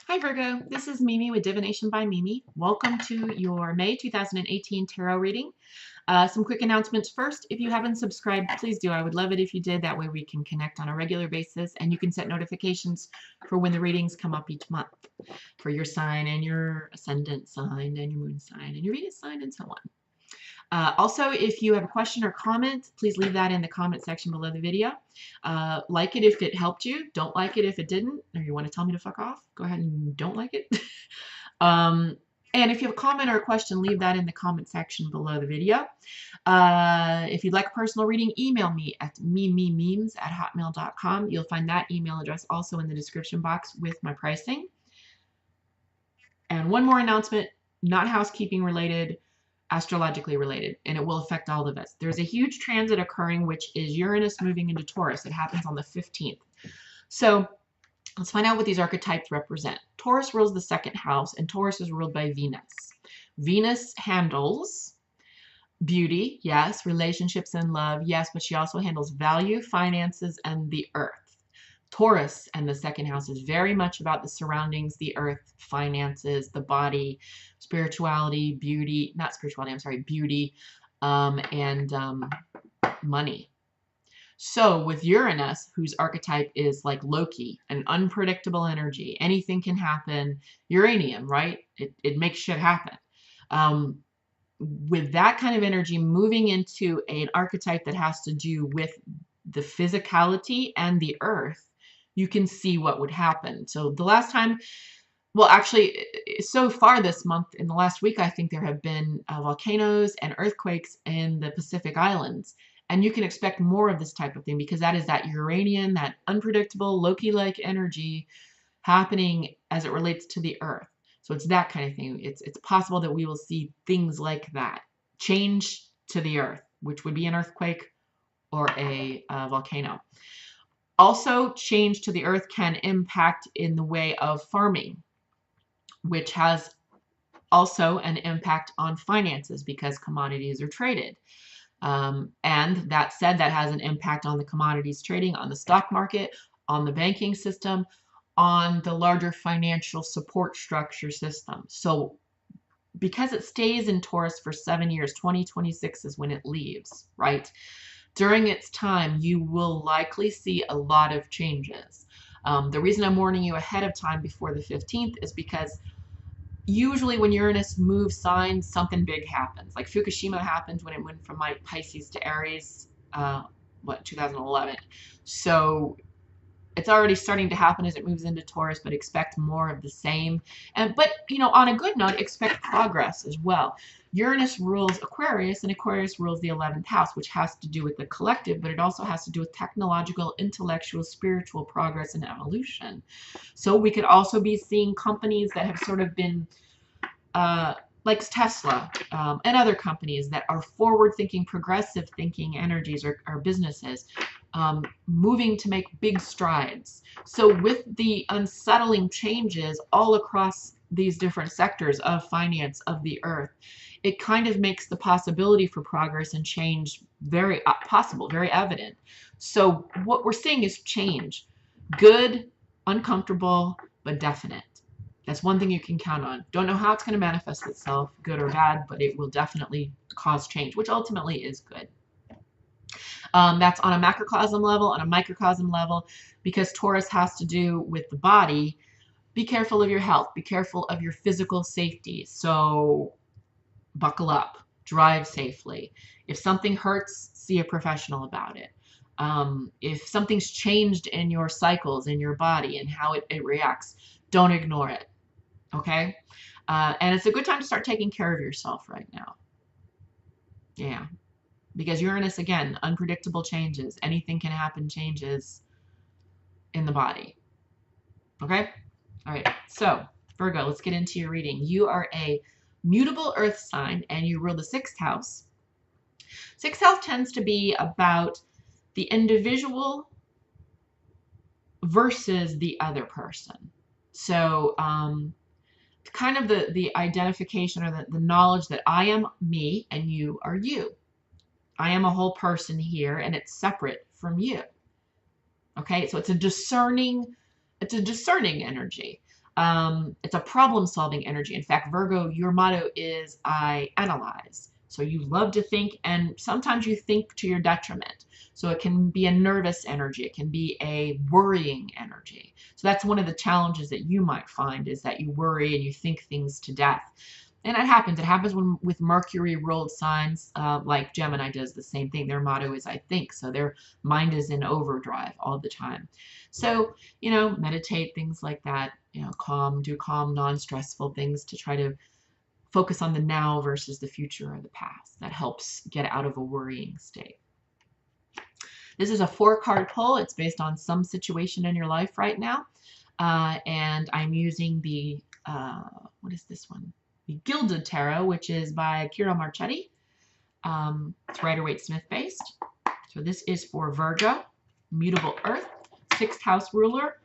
Hi Virgo, this is Mimi with Divination by Mimi. Welcome to your May 2018 tarot reading. Some quick announcements first. If you haven't subscribed, please do. I would love it if you did. That way we can connect on a regular basis and you can set notifications for when the readings come up each month for your sign and your ascendant sign and your moon sign and your Venus sign and so on. Also, if you have a question or comment, please leave that in the comment section below the video. Like it if it helped you. Don't like it if it didn't, or you want to tell me to fuck off, go ahead and don't like it. And if you have a comment or a question, leave that in the comment section below the video. If you'd like a personal reading, email me at mememes@hotmail.com. You'll find that email address also in the description box with my pricing. And one more announcement, not housekeeping related, astrologically related, and it will affect all of us. There's a huge transit occurring, which is Uranus moving into Taurus. It happens on the 15th. So let's find out what these archetypes represent. Taurus rules the second house, and Taurus is ruled by Venus. Venus handles beauty, yes, relationships and love, yes, but she also handles value, finances, and the earth. Taurus and the second house is very much about the surroundings, the earth, finances, the body, spirituality, beauty, not spirituality, I'm sorry, beauty, and money. So with Uranus, whose archetype is like Loki, an unpredictable energy, anything can happen, uranium, right? It makes shit happen. With that kind of energy moving into an archetype that has to do with the physicality and the earth, you can see what would happen. So the last time, well, actually, so far this month, in the last week, I think there have been volcanoes and earthquakes in the Pacific Islands. And you can expect more of this type of thing because that is that Uranian, that unpredictable Loki-like energy happening as it relates to the earth. So it's that kind of thing. It's possible that we will see things like that change to the earth, which would be an earthquake or a volcano. Also, change to the earth can impact in the way of farming, which has also an impact on finances because commodities are traded. And that said, that has an impact on the commodities trading, on the stock market, on the banking system, on the larger financial support structure system. So because it stays in Taurus for 7 years, 2026 is when it leaves, right? During its time, you will likely see a lot of changes. The reason I'm warning you ahead of time before the 15th is because usually when Uranus moves signs, something big happens. Like Fukushima happened when it went from like Pisces to Aries, 2011. So it's already starting to happen as it moves into Taurus, but expect more of the same. But on a good note, expect progress as well. Uranus rules Aquarius, and Aquarius rules the 11th house, which has to do with the collective, but it also has to do with technological, intellectual, spiritual progress and evolution. So we could also be seeing companies that have sort of been like Tesla and other companies that are forward-thinking, progressive-thinking energies or businesses moving to make big strides. So with the unsettling changes all across these different sectors of finance, of the earth, it kind of makes the possibility for progress and change very possible, very evident. So what we're seeing is change. Good, uncomfortable, but definite. That's one thing you can count on. Don't know how it's going to manifest itself, good or bad, but it will definitely cause change, which ultimately is good. That's on a macrocosm level, on a microcosm level, because Taurus has to do with the body. Be careful of your health. Be careful of your physical safety. So buckle up. Drive safely. If something hurts, see a professional about it. If something's changed in your cycles, in your body, and how it reacts, don't ignore it. Okay? And it's a good time to start taking care of yourself right now. Yeah. Because Uranus, again, unpredictable changes. Anything can happen, changes in the body. Okay? All right. So, Virgo, let's get into your reading. You are a mutable earth sign, and you rule the 6th house. 6th house tends to be about the individual versus the other person. So, kind of the identification or the knowledge that I am me and you are you. I am a whole person here and it's separate from you. Okay, so it's a discerning energy. It's a problem-solving energy. In fact, Virgo, your motto is I analyze. So you love to think, and sometimes you think to your detriment. So it can be a nervous energy. It can be a worrying energy. So that's one of the challenges that you might find, is that you worry and you think things to death. And it happens. It happens when with Mercury ruled signs, like Gemini does the same thing. Their motto is I think. So their mind is in overdrive all the time. So, meditate, things like that, do calm, non-stressful things to try to focus on the now versus the future or the past. That helps get out of a worrying state. This is a 4-card pull. It's based on some situation in your life right now. And I'm using the, what is this one? The Gilded Tarot, which is by Kira Marchetti. It's Rider-Waite-Smith based. So this is for Virgo, mutable earth, 6th house ruler,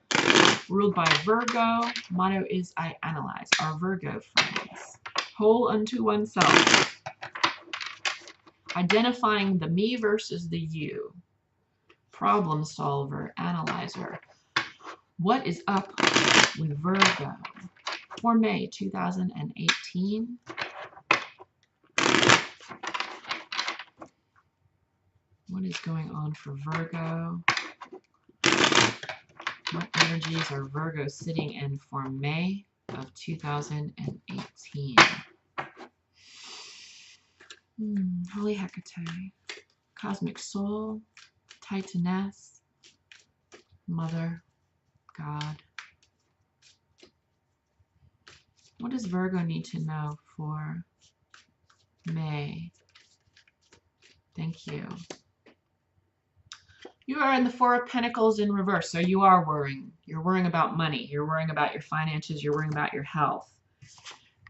ruled by Virgo. Motto is I analyze. Our Virgo friends. Whole unto oneself. Identifying the me versus the you. Problem solver, analyzer. What is up with Virgo for May 2018? What is going on for Virgo? What energies are Virgo sitting in for May of 2018? Holy Hecate, Cosmic Soul, Titaness, Mother, God. What does Virgo need to know for May? Thank you. You are in the 4 of Pentacles in reverse, so you are worrying. You're worrying about money. You're worrying about your finances. You're worrying about your health.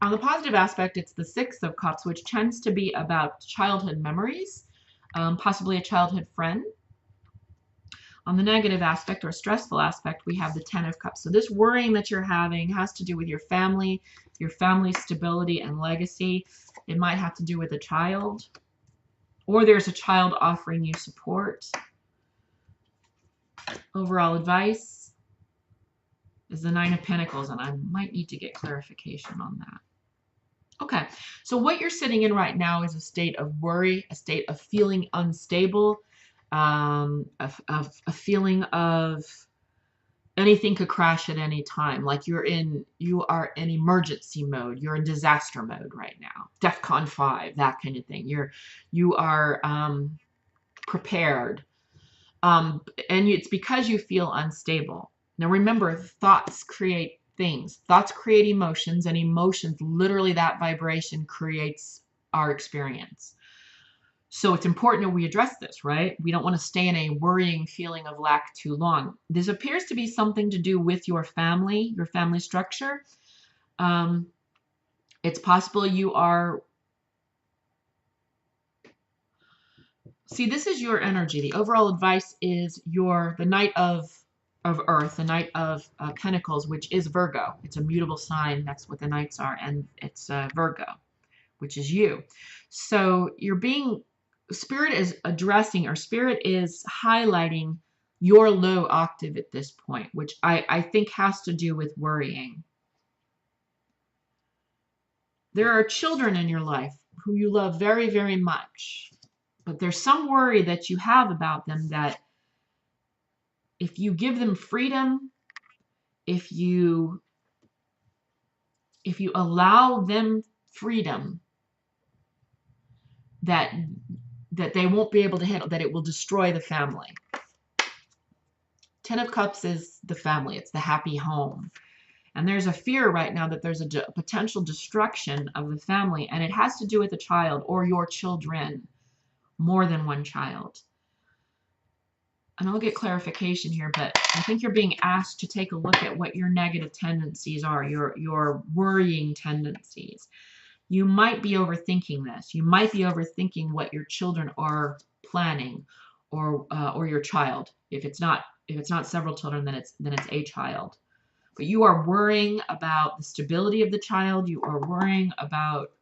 On the positive aspect, it's the 6 of Cups, which tends to be about childhood memories, possibly a childhood friend. On the negative aspect or stressful aspect, we have the 10 of Cups. So this worrying that you're having has to do with your family's stability and legacy. It might have to do with a child, or there's a child offering you support. Overall advice is the 9 of Pentacles, and I might need to get clarification on that. Okay, so what you're sitting in right now is a state of worry, a state of feeling unstable, a feeling of anything could crash at any time. Like you are in emergency mode. You're in disaster mode right now. DEFCON 5, that kind of thing. You are prepared. And it's because you feel unstable. Now remember, thoughts create things. Thoughts create emotions, and emotions, literally that vibration creates our experience. So it's important that we address this, right? We don't want to stay in a worrying feeling of lack too long. This appears to be something to do with your family structure. It's possible you are... See, this is your energy. The overall advice is the Knight of Earth, the Knight of Pentacles, which is Virgo. It's a mutable sign. That's what the Knights are. And it's Virgo, which is you. So Spirit is addressing, or Spirit is highlighting your low octave at this point, which I think has to do with worrying. There are children in your life who you love very, very much, but there's some worry that you have about them, that if you give them freedom, if you allow them freedom, that they won't be able to handle, that it will destroy the family. 10 of Cups is the family. It's the happy home. And there's a fear right now that there's a potential destruction of the family, and it has to do with a child or your children, more than one child. And I'll get clarification here, but I think you're being asked to take a look at what your negative tendencies are, your worrying tendencies. You might be overthinking this. You might be overthinking what your children are planning, or your child. If it's not several children, then it's a child. But you are worrying about the stability of the child. You are worrying about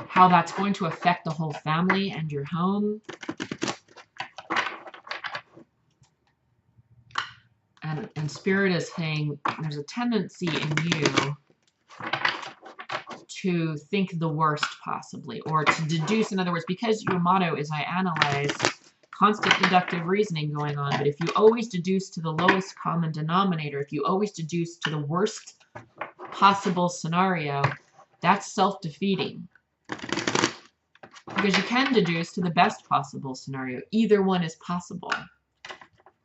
how that's going to affect the whole family and your home. And And Spirit is saying there's a tendency in you to think the worst possibly, or to deduce, in other words, because your motto is I analyze, constant deductive reasoning going on, but if you always deduce to the lowest common denominator, if you always deduce to the worst possible scenario, that's self-defeating. Because you can deduce to the best possible scenario. Either one is possible,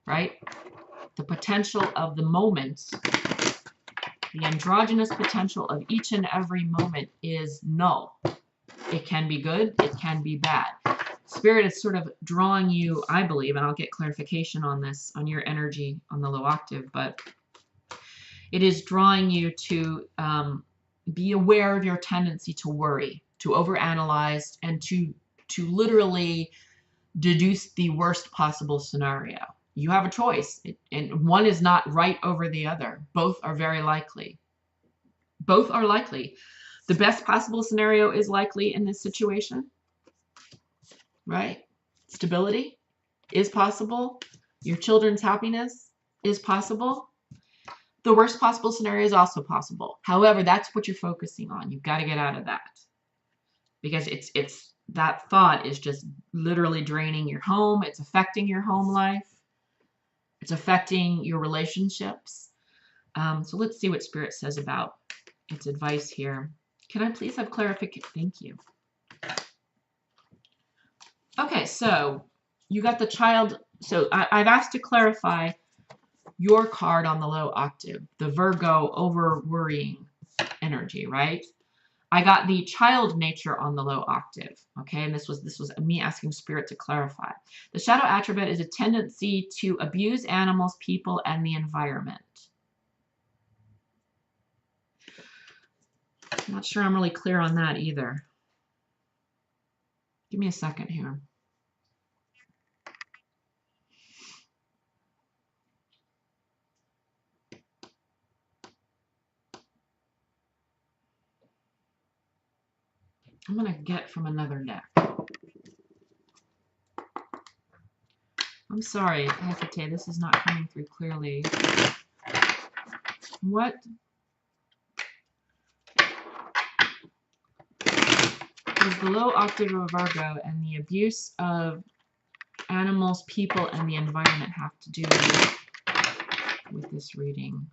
right? The potential of the moment, the androgynous potential of each and every moment is null. It can be good, it can be bad. Spirit is sort of drawing you, I believe, and I'll get clarification on this, on your energy on the low octave, but it is drawing you to be aware of your tendency to worry, to overanalyze, and to literally deduce the worst possible scenario. You have a choice, and one is not right over the other. Both are very likely. Both are likely. The best possible scenario is likely in this situation, right? Stability is possible. Your children's happiness is possible. The worst possible scenario is also possible. However, that's what you're focusing on. You've got to get out of that, because it's that thought is just literally draining your home. It's affecting your home life. It's affecting your relationships. So let's see what Spirit says about its advice here. Can I please have clarification? Thank you. Okay, so you got the child. So I've asked to clarify your card on the low octave, the Virgo over worrying energy, right? I got the child nature on the low octave, okay? And this was me asking Spirit to clarify. The shadow attribute is a tendency to abuse animals, people, and the environment. I'm not sure I'm really clear on that either. Give me a second here. I'm going to get from another deck. I'm sorry, Hecate, this is not coming through clearly. What does the low octave of Virgo and the abuse of animals, people, and the environment have to do with this reading?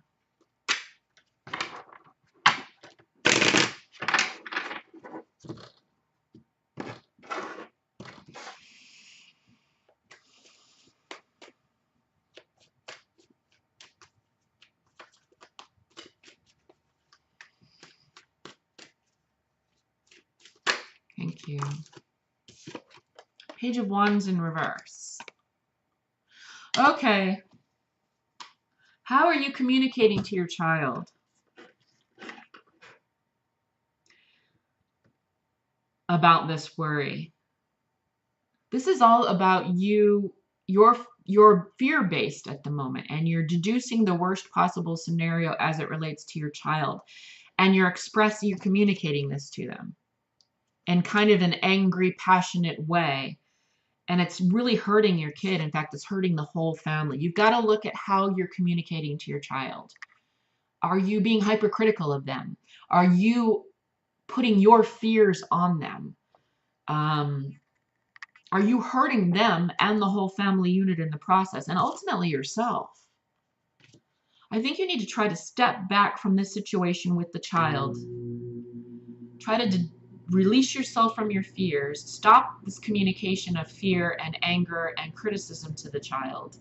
Thank you. Page of Wands in reverse. Okay. How are you communicating to your child about this worry? This is all about you, you're fear-based at the moment, and you're deducing the worst possible scenario as it relates to your child, and you're communicating this to them in kind of an angry, passionate way. And it's really hurting your kid. In fact, it's hurting the whole family. You've got to look at how you're communicating to your child. Are you being hypercritical of them? Are you putting your fears on them? Are you hurting them and the whole family unit in the process, and ultimately yourself? I think you need to try to step back from this situation with the child. Try to release yourself from your fears. Stop this communication of fear and anger and criticism to the child,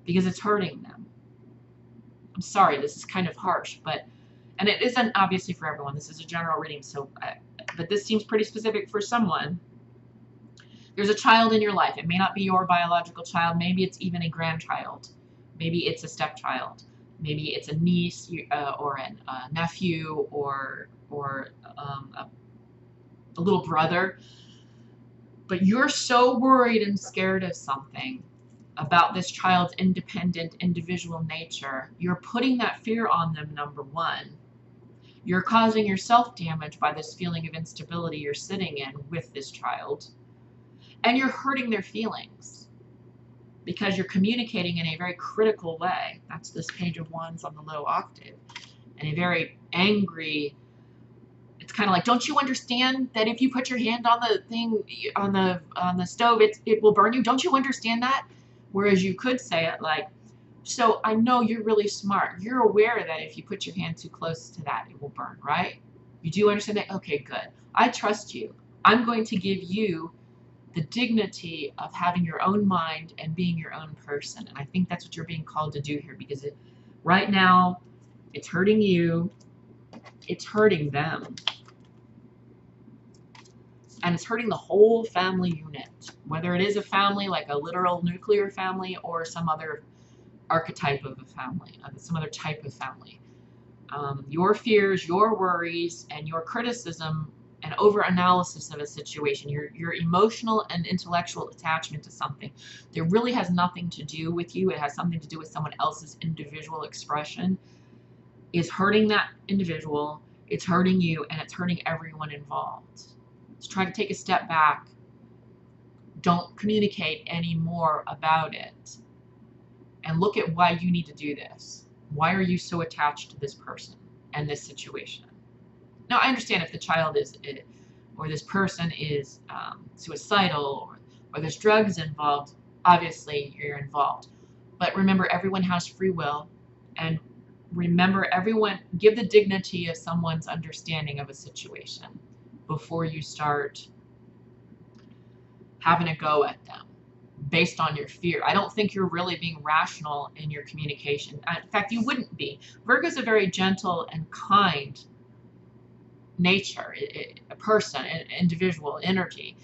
because it's hurting them. I'm sorry, this is kind of harsh, and it isn't obviously for everyone. This is a general reading, but this seems pretty specific for someone. There's a child in your life. It may not be your biological child. Maybe it's even a grandchild. Maybe it's a stepchild. Maybe it's a niece or a nephew or a little brother. But you're so worried and scared of something about this child's independent, individual nature. You're putting that fear on them, number one. You're causing yourself damage by this feeling of instability you're sitting in with this child. And you're hurting their feelings. because you're communicating in a very critical way. That's this Page of Wands on the low octave. And a very angry, it's kind of like, don't you understand that if you put your hand on the thing, on the stove, it will burn you? Don't you understand that? Whereas you could say it like, so I know you're really smart. You're aware that if you put your hand too close to that, it will burn, right? You do understand that? Okay, good. I trust you. I'm going to give you the dignity of having your own mind and being your own person. And I think that's what you're being called to do here, because right now it's hurting you, it's hurting them, and it's hurting the whole family unit, whether it is a family like a literal nuclear family or some other archetype of a family, some other type of family. Your fears, your worries, and your criticism and over-analysis of a situation, your emotional and intellectual attachment to something that really has nothing to do with you, it has something to do with someone else's individual expression, is hurting that individual, it's hurting you, and it's hurting everyone involved. So try to take a step back. Don't communicate anymore about it. And look at why you need to do this. Why are you so attached to this person and this situation? Now, I understand if the child is, or this person is suicidal, or there's drugs involved, obviously you're involved. But remember, everyone has free will. And remember, everyone, give the dignity of someone's understanding of a situation before you start having a go at them based on your fear. I don't think you're really being rational in your communication. In fact, you wouldn't be. Virgo's a very gentle and kind nature, a person, an individual energy.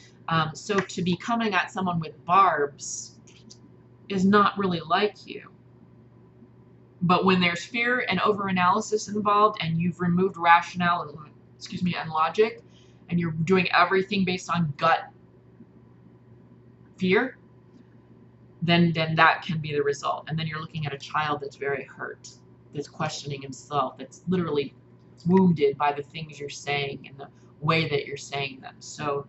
So to be coming at someone with barbs is not really like you. But when there's fear and over-analysis involved, and you've removed rationale and logic, and you're doing everything based on gut fear, then that can be the result. And then you're looking at a child that's very hurt, that's questioning himself, that's literally wounded by the things you're saying and the way that you're saying them. So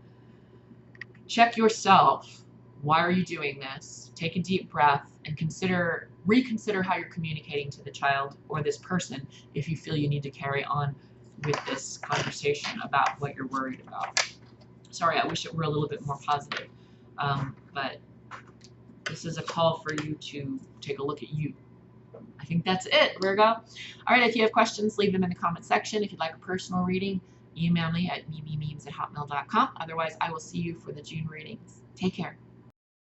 check yourself. Why are you doing this? Take a deep breath and reconsider how you're communicating to the child or this person if you feel you need to carry on with this conversation about what you're worried about. Sorry, I wish it were a little bit more positive. But this is a call for you to take a look at you. I think that's it, Virgo. All right, if you have questions, leave them in the comment section. If you'd like a personal reading, email me at mimimemes@hotmail.com. Otherwise, I will see you for the June readings. Take care.